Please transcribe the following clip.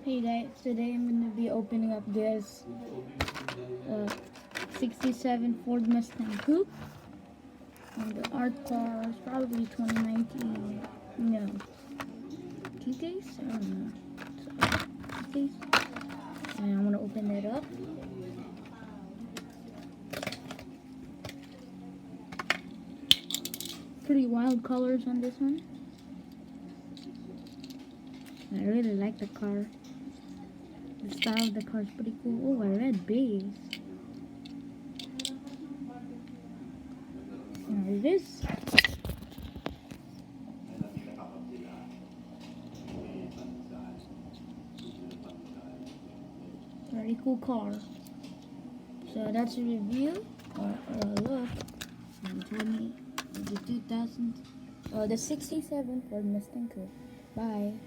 Hey guys, today I'm gonna be opening up this 67 Ford Mustang Coupe. And the art car is probably 2019. No. Keykase? I don't know. Keykase. And I'm gonna open it up. Pretty wild colors on this one. I really like the car. The style of the car is pretty cool. Oh, a red base. There it is. Very cool car. So that's a review or a look. And tell me the 2000, the 67 Ford Mustang Coupe. Bye.